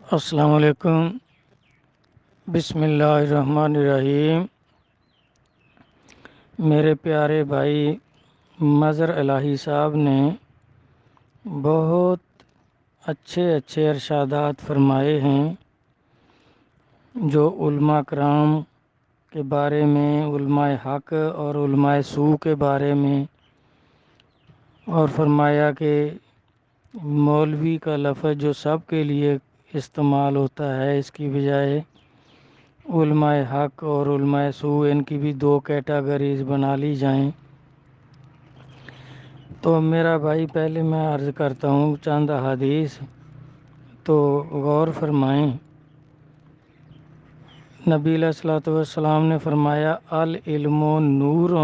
السلام علیکم۔ بسم اللہ الرحمن الرحیم۔ میرے پیارے بھائی مظہر الہی صاحب نے بہت اچھے ارشادات فرمائے ہیں جو علماء کرام کے بارے میں، علماء حق اور علماء سو کے بارے میں، اور فرمایا کہ مولوی کا لفظ جو سب کے لیے استعمال ہوتا ہے، اس کی بجائے علماء حق اور علماء سو ان کی بھی دو کیٹاگریز بنا لی جائیں۔ تو میرا بھائی پہلے میں عرض کرتا ہوں چند احادیث، تو غور فرمائیں۔ نبی علیہ الصلوۃ والسلام نے فرمایا العلم نور،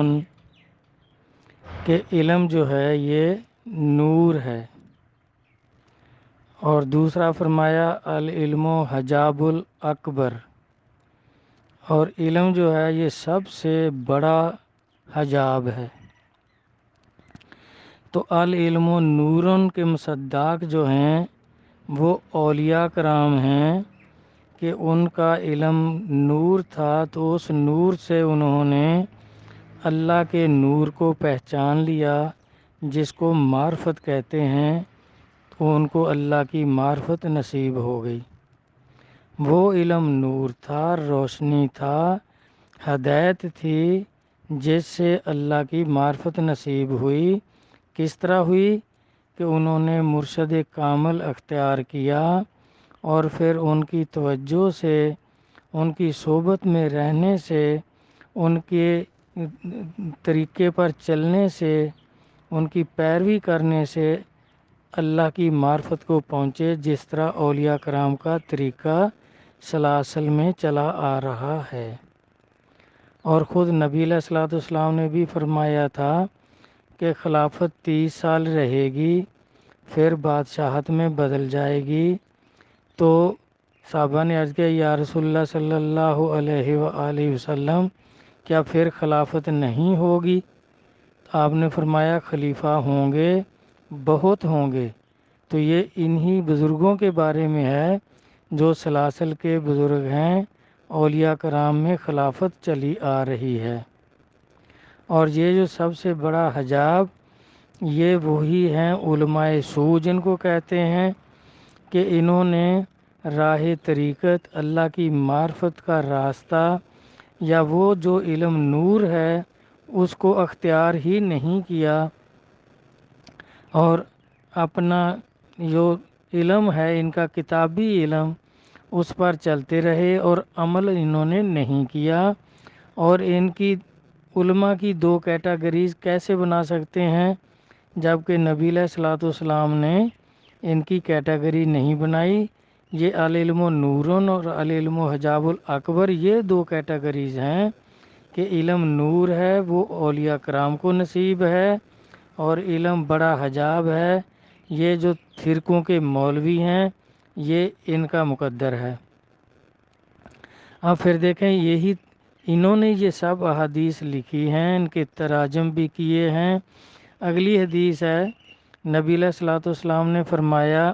کہ علم جو ہے یہ نور ہے، اور دوسرا فرمایا العلم حجاب الاکبر، اور علم جو ہے یہ سب سے بڑا حجاب ہے۔ تو العلم نورن کے مصداق جو ہیں وہ اولیاء کرام ہیں کہ ان کا علم نور تھا، تو اس نور سے انہوں نے اللہ کے نور کو پہچان لیا، جس کو معرفت کہتے ہیں، تو ان کو اللہ کی معرفت نصیب ہو گئی۔ وہ علم نور تھا، روشنی تھا، ہدایت تھی، جس سے اللہ کی معرفت نصیب ہوئی۔ کس طرح ہوئی؟ کہ انہوں نے مرشد کامل اختیار کیا، اور پھر ان کی توجہ سے، ان کی صحبت میں رہنے سے، ان کے طریقے پر چلنے سے، ان کی پیروی کرنے سے اللہ کی معرفت کو پہنچے، جس طرح اولیاء کرام کا طریقہ سلاسل میں چلا آ رہا ہے۔ اور خود نبی علیہ الصلوۃ والسلام نے بھی فرمایا تھا کہ خلافت 30 سال رہے گی، پھر بادشاہت میں بدل جائے گی۔ تو صحابہ نے عرض کیا یا رسول اللہ صلی اللہ علیہ وآلہ وسلم، کیا پھر خلافت نہیں ہوگی؟ آپ نے فرمایا خلیفہ ہوں گے، بہت ہوں گے۔ تو یہ انہی بزرگوں کے بارے میں ہے جو سلاسل کے بزرگ ہیں، اولیاء کرام میں خلافت چلی آ رہی ہے۔ اور یہ جو سب سے بڑا حجاب، یہ وہی ہیں علماء سو، جن کو کہتے ہیں کہ انہوں نے راہ طریقت، اللہ کی معرفت کا راستہ، یا وہ جو علم نور ہے اس کو اختیار ہی نہیں کیا، اور اپنا جو علم ہے ان کا کتابی علم، اس پر چلتے رہے اور عمل انہوں نے نہیں کیا۔ اور ان کی علماء کی دو کیٹاگریز کیسے بنا سکتے ہیں جبکہ نبی علیہ الصلوۃ والسلام نے ان کی کیٹاگری نہیں بنائی؟ یہ العلم نورن اور العلم حجاب الاکبر، یہ دو کیٹاگریز ہیں کہ علم نور ہے، وہ اولیاء کرام کو نصیب ہے، اور علم بڑا حجاب ہے، یہ جو فرقوں کے مولوی ہیں یہ ان کا مقدر ہے۔ اب پھر دیکھیں، یہی انہوں نے یہ سب احادیث لکھی ہیں، ان کے تراجم بھی کیے ہیں۔ اگلی حدیث ہے، نبی علیہ الصلوۃ والسلام نے فرمایا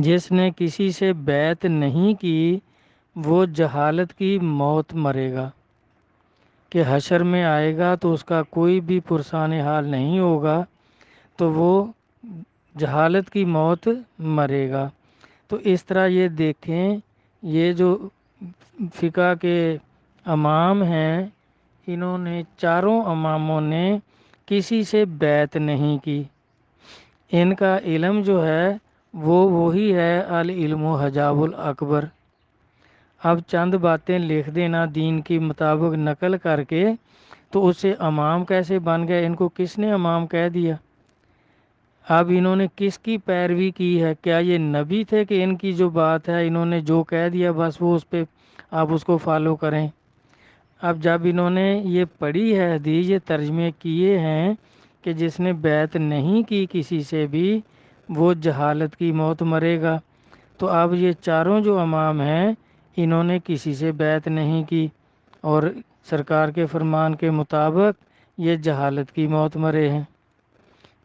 جس نے کسی سے بیعت نہیں کی وہ جہالت کی موت مرے گا، کہ حشر میں آئے گا تو اس کا کوئی بھی پرسان حال نہیں ہوگا، تو وہ جہالت کی موت مرے گا۔ تو اس طرح یہ دیکھیں، یہ جو فقہ کے امام ہیں، انہوں نے چاروں اماموں نے کسی سے بیعت نہیں کی۔ ان کا علم جو ہے وہ وہی ہے العلم حجاب الاکبر۔ اب چند باتیں لکھ دینا دین کی مطابق نقل کر کے، تو اس سے امام کیسے بن گئے؟ ان کو کس نے امام کہہ دیا؟ اب انہوں نے کس کی پیروی کی ہے؟ کیا یہ نبی تھے کہ ان کی جو بات ہے انہوں نے جو کہہ دیا بس وہ اس پہ آپ اس کو فالو کریں؟ اب جب انہوں نے یہ پڑھی ہے حدیث، یہ ترجمے کیے ہیں کہ جس نے بیعت نہیں کی کسی سے بھی وہ جہالت کی موت مرے گا، تو اب یہ چاروں جو امام ہیں انہوں نے کسی سے بیعت نہیں کی، اور سرکار کے فرمان کے مطابق یہ جہالت کی موت مرے ہیں۔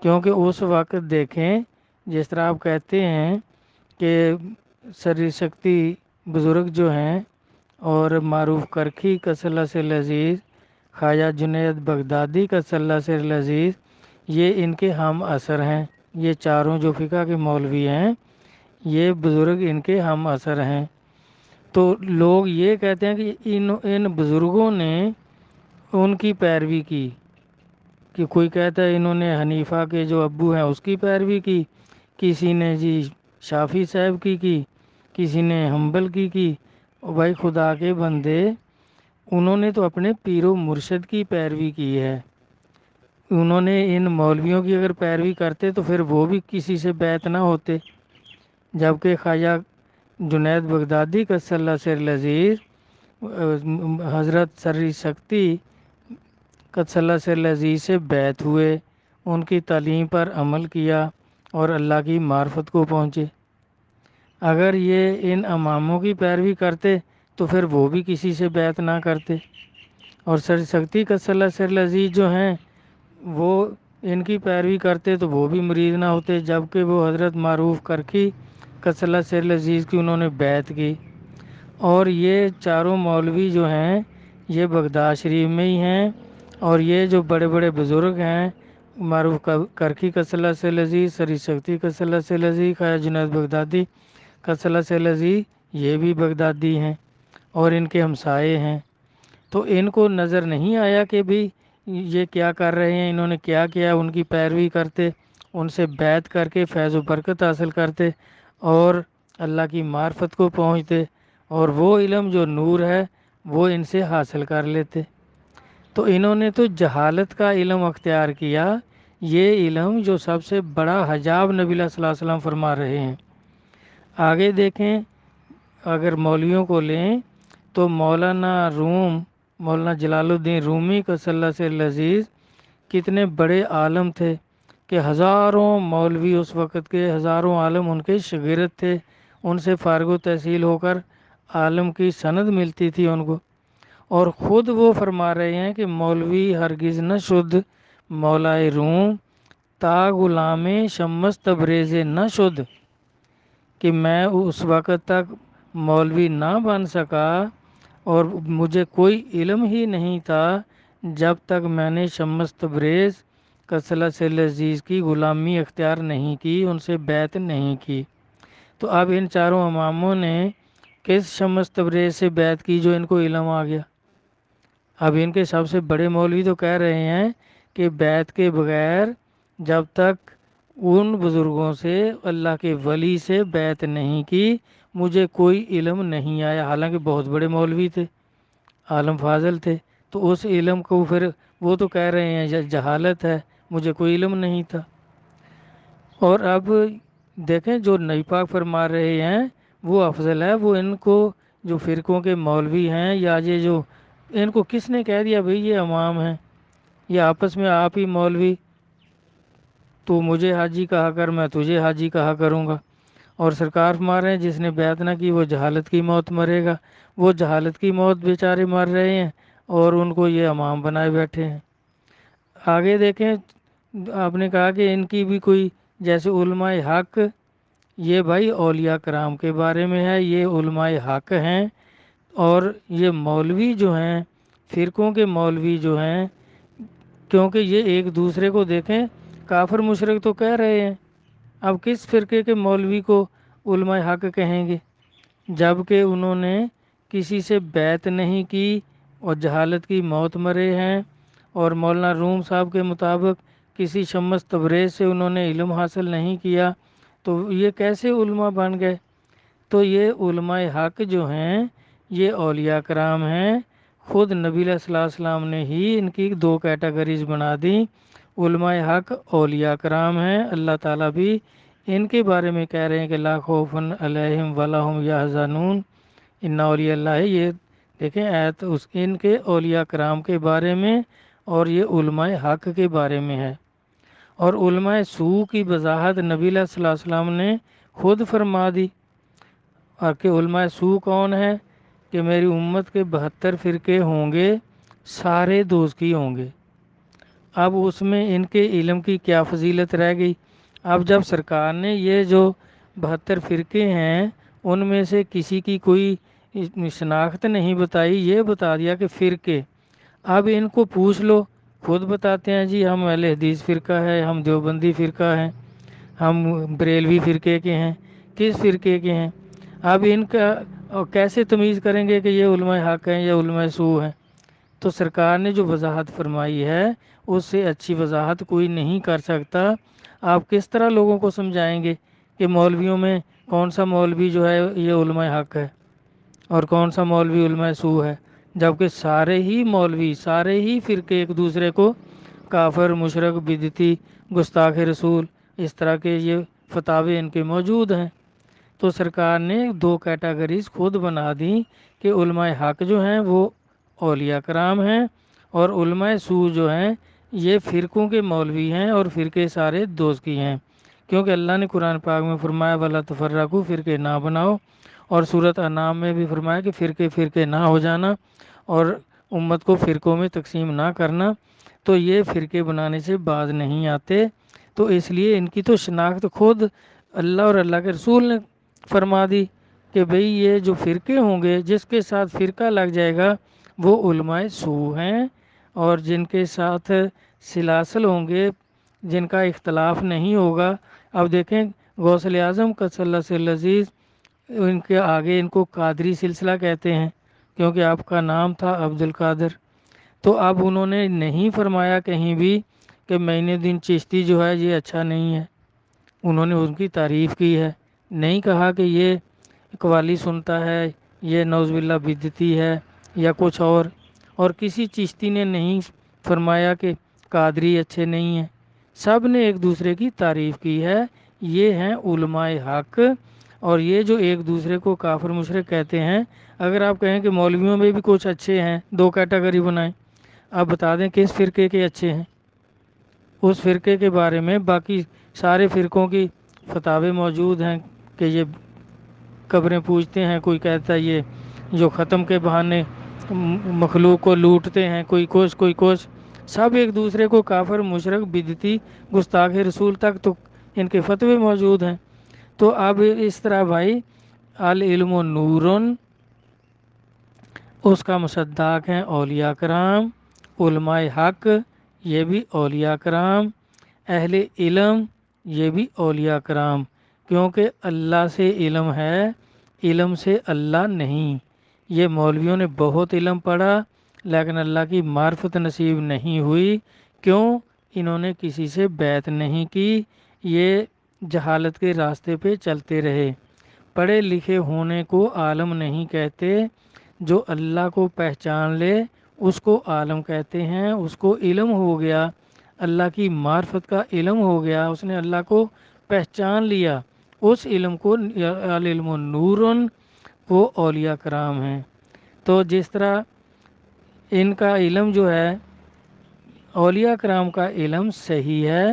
کیونکہ اس وقت دیکھیں، جس طرح آپ کہتے ہیں کہ سری شکتی بزرگ جو ہیں اور معروف کرکھی کسلہ سے لذیذ، خواجہ جنید بغدادی کسلہ سے لذیذ، یہ ان کے ہم اثر ہیں۔ یہ چاروں جو فقہ کے مولوی ہیں یہ بزرگ ان کے ہم اثر ہیں۔ تو لوگ یہ کہتے ہیں کہ ان بزرگوں نے ان کی پیروی کی، کہ کوئی کہتا ہے انہوں نے حنیفہ کے جو ابو ہیں اس کی پیروی کی، کسی نے جی شافعی صاحب کی، کسی نے حنبل کی۔ اور بھائی خدا کے بندے، انہوں نے تو اپنے پیر و مرشد کی پیروی کی ہے۔ انہوں نے ان مولویوں کی اگر پیروی کرتے تو پھر وہ بھی کسی سے بیعت نہ ہوتے، جبکہ خواجہ جنید بغدادی قدس اللہ سر عزیز حضرت سری شکتی قدس اللہ سر عزیز سے بیعت ہوئے، ان کی تعلیم پر عمل کیا اور اللہ کی معرفت کو پہنچے۔ اگر یہ ان اماموں کی پیروی کرتے تو پھر وہ بھی کسی سے بیعت نہ کرتے، اور سر شکتی قدس اللہ سر عزیز جو ہیں وہ ان کی پیروی کرتے تو وہ بھی مرید نہ ہوتے، جبکہ وہ حضرت معروف کرکھی قدس اللہ سر عزیز کی انہوں نے بیعت کی۔ اور یہ چاروں مولوی جو ہیں یہ بغداد شریف میں ہی ہیں، اور یہ جو بڑے بڑے بزرگ ہیں معروف کرکھی قدس اللہ سر عزیز، سری شکتی قدس اللہ سر عزیز، خواجہ جنید بغدادی قدس اللہ سر عزیز، یہ بھی بغدادی ہیں اور ان کے ہمسائے ہیں۔ تو ان کو نظر نہیں آیا کہ بھی یہ کیا کر رہے ہیں، انہوں نے کیا کیا، ان کی پیروی کرتے، ان سے بیعت کر کے فیض و برکت حاصل کرتے اور اللہ کی معرفت کو پہنچتے، اور وہ علم جو نور ہے وہ ان سے حاصل کر لیتے۔ تو انہوں نے تو جہالت کا علم اختیار کیا، یہ علم جو سب سے بڑا حجاب نبی صلی اللہ علیہ وسلم فرما رہے ہیں۔ آگے دیکھیں، اگر مولویوں کو لیں تو مولانا جلال الدین رومی قدس اللہ سر عزیز کتنے بڑے عالم تھے کہ ہزاروں مولوی اس وقت کے، ہزاروں عالم ان کے شاگرد تھے، ان سے فارغ و تحصیل ہو کر عالم کی سند ملتی تھی ان کو، اور خود وہ فرما رہے ہیں کہ مولوی ہرگز نہ شد مولائے روم، تا غلام شمس تبریز نہ شد، کہ میں اس وقت تک مولوی نہ بن سکا اور مجھے کوئی علم ہی نہیں تھا جب تک میں نے شمس تبریز قدس اللہ سر عزیز کی غلامی اختیار نہیں کی، ان سے بیعت نہیں کی۔ تو اب ان چاروں اماموں نے کس شمس تبریز سے بیعت کی جو ان کو علم آ گیا؟ اب ان کے سب سے بڑے مولوی تو کہہ رہے ہیں کہ بیعت کے بغیر جب تک ان بزرگوں سے، اللہ کے ولی سے بیعت نہیں کی مجھے کوئی علم نہیں آیا، حالانکہ بہت بڑے مولوی تھے، عالم فاضل تھے۔ تو اس علم کو پھر وہ تو کہہ رہے ہیں جہالت ہے، مجھے کوئی علم نہیں تھا۔ اور اب دیکھیں جو نبی پاک فرما رہے ہیں وہ افضل ہے، وہ ان کو جو فرقوں کے مولوی ہیں یا یہ جو ان کو کس نے کہہ دیا بھئی یہ امام ہیں، یہ آپس میں آپ ہی مولوی، تو مجھے حاجی کہا کر میں تجھے حاجی کہا کروں گا، اور سرکار فرما رہے ہیں جس نے بیعت نہ کی وہ جہالت کی موت مرے گا، وہ جہالت کی موت بیچارے مر رہے ہیں اور ان کو یہ امام بنائے بیٹھے ہیں۔ آگے دیکھیں، آپ نے کہا کہ ان کی بھی کوئی جیسے علماء حق، یہ بھائی اولیاء کرام کے بارے میں ہے، یہ علماء حق ہیں، اور یہ مولوی جو ہیں فرقوں کے مولوی جو ہیں، کیونکہ یہ ایک دوسرے کو دیکھیں کافر مشرک تو کہہ رہے ہیں، اب کس فرقے کے مولوی کو علماء حق کہیں گے جبکہ انہوں نے کسی سے بیعت نہیں کی اور جہالت کی موت مرے ہیں، اور مولانا روم صاحب کے مطابق کسی شمس تبریز سے انہوں نے علم حاصل نہیں کیا، تو یہ کیسے علماء بن گئے؟ تو یہ علماء حق جو ہیں یہ اولیاء کرام ہیں، خود نبی صلی اللہ علیہ وسلم نے ہی ان کی دو کیٹیگریز بنا دیں، علماء حق اولیاء کرام ہیں، اللہ تعالیٰ بھی ان کے بارے میں کہہ رہے ہیں کہ لا خوف علیہم ولا هم یحزنون ان اولیاء اللہ، یہ دیکھیں آیت ان کے اولیاء کرام کے بارے میں، اور یہ علماء حق کے بارے میں ہے۔ اور علماء سوء کی وضاحت نبی صلی اللہ علیہ وسلم نے خود فرما دی، اور کہ علماء سوء کون ہے؟ کہ میری امت کے 72 فرقے ہوں گے، سارے دوزخی ہوں گے۔ اب اس میں ان کے علم کی کیا فضیلت رہ گئی؟ اب جب سرکار نے یہ جو 72 فرقے ہیں، ان میں سے کسی کی کوئی شناخت نہیں بتائی، یہ بتا دیا کہ فرقے۔ اب ان کو پوچھ لو، خود بتاتے ہیں جی ہم اہل حدیث فرقہ ہے، ہم دیوبندی فرقہ ہیں، ہم بریلوی فرقے کے ہیں، کس فرقے کے ہیں؟ اب ان کا کیسے تمیز کریں گے کہ یہ علماء حق ہیں یا علماء سو ہیں؟ تو سرکار نے جو وضاحت فرمائی ہے اس سے اچھی وضاحت کوئی نہیں کر سکتا۔ آپ کس طرح لوگوں کو سمجھائیں گے کہ مولویوں میں کون سا مولوی جو ہے یہ علماء حق ہے اور کون سا مولوی علماء سو ہے، جبکہ سارے ہی مولوی، سارے ہی فرقے ایک دوسرے کو کافر، مشرک، بدعتی، گستاخ رسول، اس طرح کے یہ فتاوے ان کے موجود ہیں۔ تو سرکار نے 2 کیٹیگریز خود بنا دیں کہ علماء حق جو ہیں وہ اولیاء کرام ہیں، اور علماء سو جو ہیں یہ فرقوں کے مولوی ہیں، اور فرقے سارے دوست کی ہیں، کیونکہ اللہ نے قرآن پاک میں فرمایا وَلَا تَفَرَّقُوا، فرقے نہ بناؤ، اور سورۃ انعام میں بھی فرمایا کہ فرقے فرقے نہ ہو جانا اور امت کو فرقوں میں تقسیم نہ کرنا۔ تو یہ فرقے بنانے سے باز نہیں آتے، تو اس لیے ان کی تو شناخت خود اللہ اور اللہ کے رسول نے فرما دی کہ بھئی یہ جو فرقے ہوں گے، جس کے ساتھ فرقہ لگ جائے گا وہ علماء سو ہیں، اور جن کے ساتھ سلاسل ہوں گے، جن کا اختلاف نہیں ہوگا۔ اب دیکھیں غوث اعظم قدس اللہ سر العزیز، ان کے آگے ان کو قادری سلسلہ کہتے ہیں کیونکہ آپ کا نام تھا عبد القادر۔ تو اب انہوں نے نہیں فرمایا کہیں بھی کہ معین الدین چشتی جو ہے یہ اچھا نہیں ہے، انہوں نے ان کی تعریف کی ہے، نہیں کہا کہ یہ قوالی سنتا ہے، یہ نعوذ باللہ بدعتی ہے یا کچھ اور کسی چشتی نے نہیں فرمایا کہ قادری اچھے نہیں ہیں، سب نے ایک دوسرے کی تعریف کی ہے۔ یہ ہیں علماء حق، اور یہ جو ایک دوسرے کو کافر مشرک کہتے ہیں، اگر آپ کہیں کہ مولویوں میں بھی کچھ اچھے ہیں، 2 کیٹیگری بنائیں، آپ بتا دیں کس فرقے کے اچھے ہیں، اس فرقے کے بارے میں باقی سارے فرقوں کی فتاوے موجود ہیں کہ یہ قبریں پوجتے ہیں، کوئی کہتا ہے یہ جو ختم کے بہانے مخلوق کو لوٹتے ہیں، کوئی کچھ، سب ایک دوسرے کو کافر، مشرک، بدعتی، گستاخ رسول تک تو ان کے فتوے موجود ہیں۔ تو اب اس طرح بھائی العلم نور، اس کا مصداق ہیں اولیاء کرام، علماء حق یہ بھی اولیاء کرام، اہل علم یہ بھی اولیاء کرام، کیونکہ اللہ سے علم ہے، علم سے اللہ نہیں۔ یہ مولویوں نے بہت علم پڑھا لیکن اللہ کی معرفت نصیب نہیں ہوئی، کیوں؟ انہوں نے کسی سے بیعت نہیں کی، یہ جہالت کے راستے پہ چلتے رہے۔ پڑھے لکھے ہونے کو عالم نہیں کہتے، جو اللہ کو پہچان لے اس کو عالم کہتے ہیں، اس کو علم ہو گیا، اللہ کی معرفت کا علم ہو گیا، اس نے اللہ کو پہچان لیا، اس علم کو العلم نور، وہ اولیاء کرام ہیں۔ تو جس طرح ان کا علم جو ہے، اولیاء کرام کا علم صحیح ہے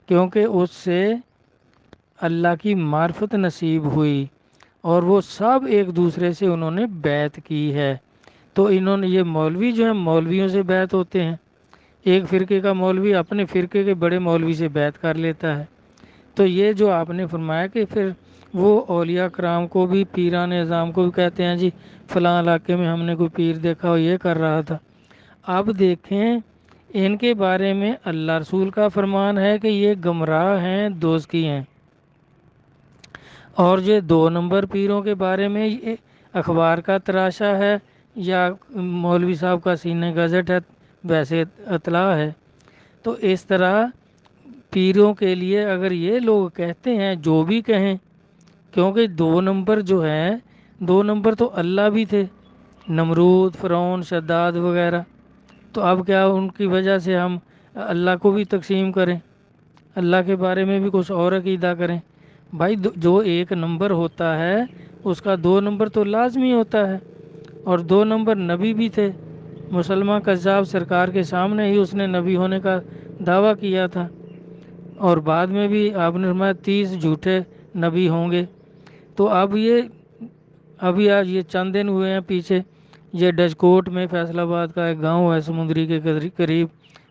کیونکہ اس سے اللہ کی معرفت نصیب ہوئی، اور وہ سب ایک دوسرے سے انہوں نے بیعت کی ہے۔ تو انہوں نے یہ مولوی جو ہیں مولویوں سے بیعت ہوتے ہیں، ایک فرقے کا مولوی اپنے فرقے کے بڑے مولوی سے بیعت کر لیتا ہے۔ تو یہ جو آپ نے فرمایا کہ پھر وہ اولیاء کرام کو بھی، پیران اعظام کو بھی کہتے ہیں جی فلاں علاقے میں ہم نے کوئی پیر دیکھا اور یہ کر رہا تھا۔ اب دیکھیں ان کے بارے میں اللہ رسول کا فرمان ہے کہ یہ گمراہ ہیں، دوزخی ہیں، اور جو 2 نمبر پیروں کے بارے میں یہ اخبار کا تراشا ہے یا مولوی صاحب کا سینہ گزٹ ہے، ویسے اطلاع ہے۔ تو اس طرح پیروں کے لیے اگر یہ لوگ کہتے ہیں جو بھی کہیں، کیونکہ 2 نمبر جو ہیں، 2 نمبر تو اللہ بھی تھے، نمرود، فرعون، شداد وغیرہ، تو اب کیا ان کی وجہ سے ہم اللہ کو بھی تقسیم کریں، اللہ کے بارے میں بھی کچھ اور عقیدہ کریں؟ بھائی جو 1 نمبر ہوتا ہے اس کا 2 نمبر تو لازمی ہوتا ہے، اور 2 نمبر نبی بھی تھے، مسلمہ کذاب سرکار کے سامنے ہی اس نے نبی ہونے کا دعویٰ کیا تھا، اور بعد میں بھی آپ نے فرمایا 30 جھوٹے نبی ہوں گے۔ تو اب یہ ابھی آج یہ چند دن ہوئے ہیں پیچھے، یہ ڈچکوٹ میں فیصل آباد کا ایک گاؤں ہے سمندری کے قریب،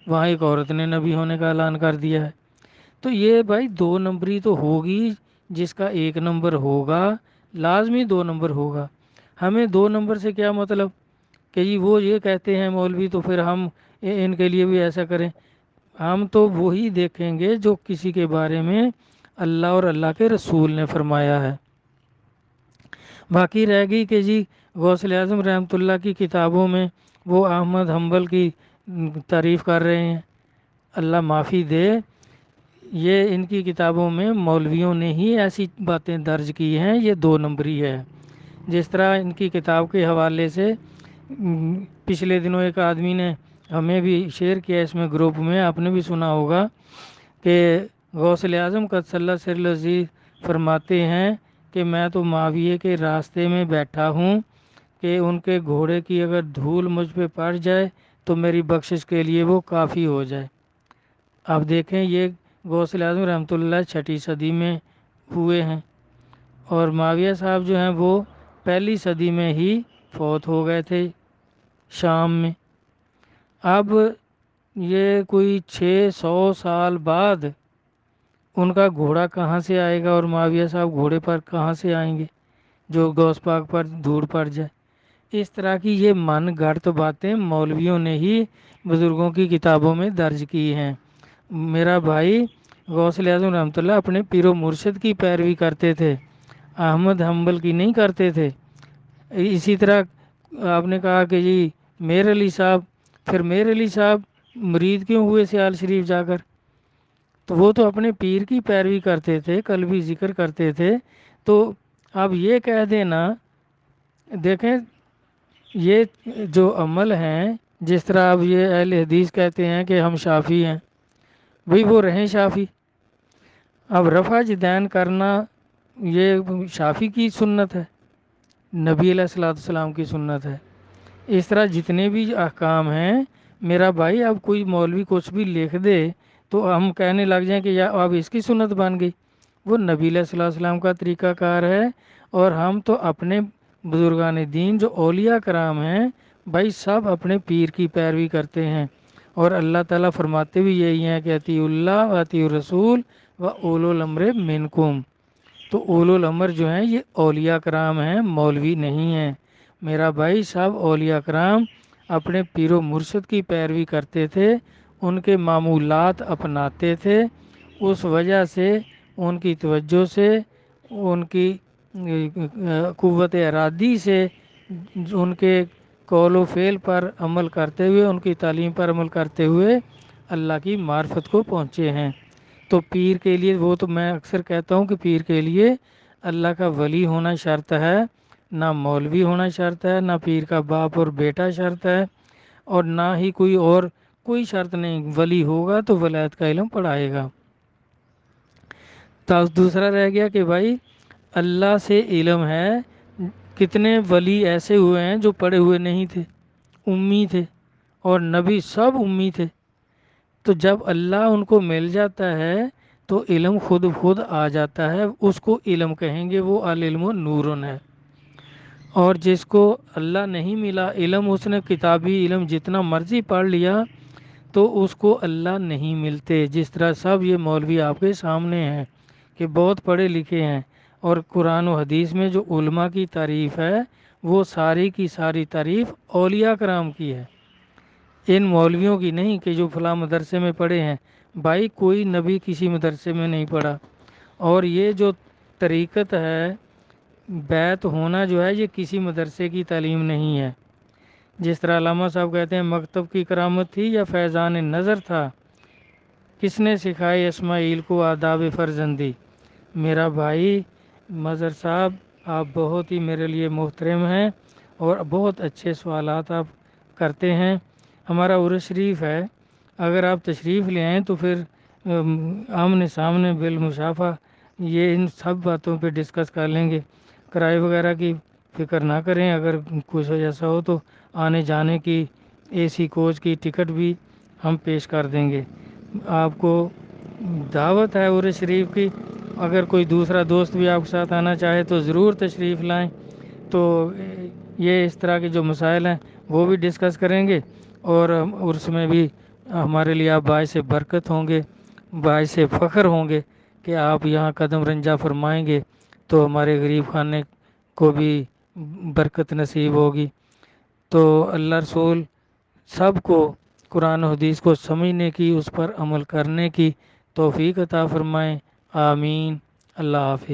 وہاں ایک عورت نے نبی ہونے کا اعلان کر دیا ہے۔ تو یہ بھائی 2 نمبری تو ہوگی، جس کا 1 نمبر ہوگا لازمی 2 نمبر ہوگا۔ ہمیں 2 نمبر سے کیا مطلب کہ جی وہ یہ کہتے ہیں مولوی تو پھر ہم ان کے لیے بھی ایسا کریں۔ ہم تو وہی دیکھیں گے جو کسی کے بارے میں اللہ اور اللہ کے رسول نے فرمایا ہے۔ باقی رہ گئی کہ جی غوث اعظم رحمۃ اللہ کی کتابوں میں وہ احمد حنبل کی تعریف کر رہے ہیں، اللہ معافی دے، یہ ان کی کتابوں میں مولویوں نے ہی ایسی باتیں درج کی ہیں، یہ 2 نمبری ہے۔ جس طرح ان کی کتاب کے حوالے سے پچھلے دنوں ایک آدمی نے ہمیں بھی شیئر کیا اس میں گروپ میں، آپ نے بھی سنا ہوگا کہ غوث اعظم قدس اللہ سر العزیز فرماتے ہیں کہ میں تو معاویہ کے راستے میں بیٹھا ہوں کہ ان کے گھوڑے کی اگر دھول مجھ پہ پڑ جائے تو میری بخشش کے لیے وہ کافی ہو جائے۔ اب دیکھیں یہ غوث اعظم رحمۃ اللہ 6 صدی میں ہوئے ہیں، اور معاویہ صاحب جو ہیں وہ 1 صدی میں ہی فوت ہو گئے تھے شام میں۔ اب یہ کوئی 600 سال بعد ان کا گھوڑا کہاں سے آئے گا اور معاویہ صاحب گھوڑے پر کہاں سے آئیں گے جو غوث پاک پر دھول پڑ جائے؟ اس طرح کی یہ من گھڑت باتیں مولویوں نے ہی بزرگوں کی کتابوں میں درج کی ہیں۔ میرا بھائی غوث اعظم رحمۃ اللہ اپنے پیر و مرشد کی پیروی کرتے تھے، احمد حنبل کی نہیں کرتے تھے۔ اسی طرح آپ نے کہا کہ جی میر علی صاحب، پھر میر علی صاحب مرید کیوں ہوئے سیال شریف جا کر؟ تو وہ تو اپنے پیر کی پیروی کرتے تھے، کل بھی ذکر کرتے تھے۔ تو اب یہ کہہ دینا، دیکھیں یہ جو عمل ہیں، جس طرح اب یہ اہل حدیث کہتے ہیں کہ ہم شافعی ہیں، بھئی وہ رہیں شافعی۔ اب رفع جدین کرنا یہ شافعی کی سنت ہے، نبی علیہ السلام کی سنت ہے۔ اس طرح جتنے بھی احکام ہیں میرا بھائی، اب کوئی مولوی کچھ بھی لکھ دے تو ہم کہنے لگ جائیں کہ یا اب اس کی سنت بن گئی، وہ نبی علیہ السلام کا طریقہ کار ہے۔ اور ہم تو اپنے بزرگان دین جو اولیاء کرام ہیں بھائی، سب اپنے پیر کی پیروی کرتے ہیں، اور اللہ تعالیٰ فرماتے بھی یہی ہیں کہ اطیعوا اللہ و اطیعوا الرسول و اولو الامر منکم۔ تو اولو الامر جو ہیں یہ اولیاء کرام ہیں، مولوی نہیں ہیں میرا بھائی۔ صاحب اولیاء کرام اپنے پیر و مرشد کی پیروی کرتے تھے، ان کے معمولات اپناتے تھے، اس وجہ سے ان کی توجہ سے، ان کی قوت ارادی سے، ان کے قول و فعل پر عمل کرتے ہوئے، ان کی تعلیم پر عمل کرتے ہوئے اللہ کی معرفت کو پہنچے ہیں۔ تو پیر کے لیے، وہ تو میں اکثر کہتا ہوں کہ پیر کے لیے اللہ کا ولی ہونا شرط ہے، نہ مولوی ہونا شرط ہے، نہ پیر کا باپ اور بیٹا شرط ہے، اور نہ ہی کوئی اور کوئی شرط نہیں۔ ولی ہوگا تو ولایت کا علم پڑھائے گا۔ تو دوسرا رہ گیا کہ بھائی اللہ سے علم ہے، کتنے ولی ایسے ہوئے ہیں جو پڑھے ہوئے نہیں تھے، امی تھے، اور نبی سب امی تھے۔ تو جب اللہ ان کو مل جاتا ہے تو علم خود خود آ جاتا ہے، اس کو علم کہیں گے، وہ العلم نور ہے۔ اور جس کو اللہ نہیں ملا علم، اس نے کتابی علم جتنا مرضی پڑھ لیا تو اس کو اللہ نہیں ملتے۔ جس طرح سب یہ مولوی آپ کے سامنے ہیں کہ بہت پڑھے لکھے ہیں، اور قرآن و حدیث میں جو علماء کی تعریف ہے وہ ساری کی ساری تعریف اولیاء کرام کی ہے، ان مولویوں کی نہیں کہ جو فلاں مدرسے میں پڑھے ہیں۔ بھائی کوئی نبی کسی مدرسے میں نہیں پڑھا، اور یہ جو طریقت ہے بیعت ہونا جو ہے یہ کسی مدرسے کی تعلیم نہیں ہے۔ جس طرح علامہ صاحب کہتے ہیں مکتب کی کرامت تھی یا فیضان نظر تھا، کس نے سکھائے اسماعیل کو آداب فرزندی؟ میرا بھائی مظہر صاحب، آپ بہت ہی میرے لیے محترم ہیں، اور بہت اچھے سوالات آپ کرتے ہیں۔ ہمارا عرس شریف ہے، اگر آپ تشریف لے آئیں تو پھر آمنے سامنے بالمشافہ یہ ان سب باتوں پہ ڈسکس کر لیں گے۔ کرائے وغیرہ کی فکر نہ کریں، اگر کچھ ایسا ہو تو آنے جانے کی اے سی کوچ کی ٹکٹ بھی ہم پیش کر دیں گے۔ آپ کو دعوت ہے عرس شریف کی، اگر کوئی دوسرا دوست بھی آپ کے ساتھ آنا چاہے تو ضرور تشریف لائیں۔ تو یہ اس طرح کے جو مسائل ہیں وہ بھی ڈسکس کریں گے، اور عرس میں بھی ہمارے لیے آپ باعث برکت ہوں گے، باعث فخر ہوں گے کہ آپ یہاں قدم رنجہ فرمائیں گے تو ہمارے غریب خانے کو بھی برکت نصیب ہوگی۔ تو اللہ رسول سب کو قرآن و حدیث کو سمجھنے کی، اس پر عمل کرنے کی توفیق عطا فرمائیں۔ آمین۔ اللہ حافظ۔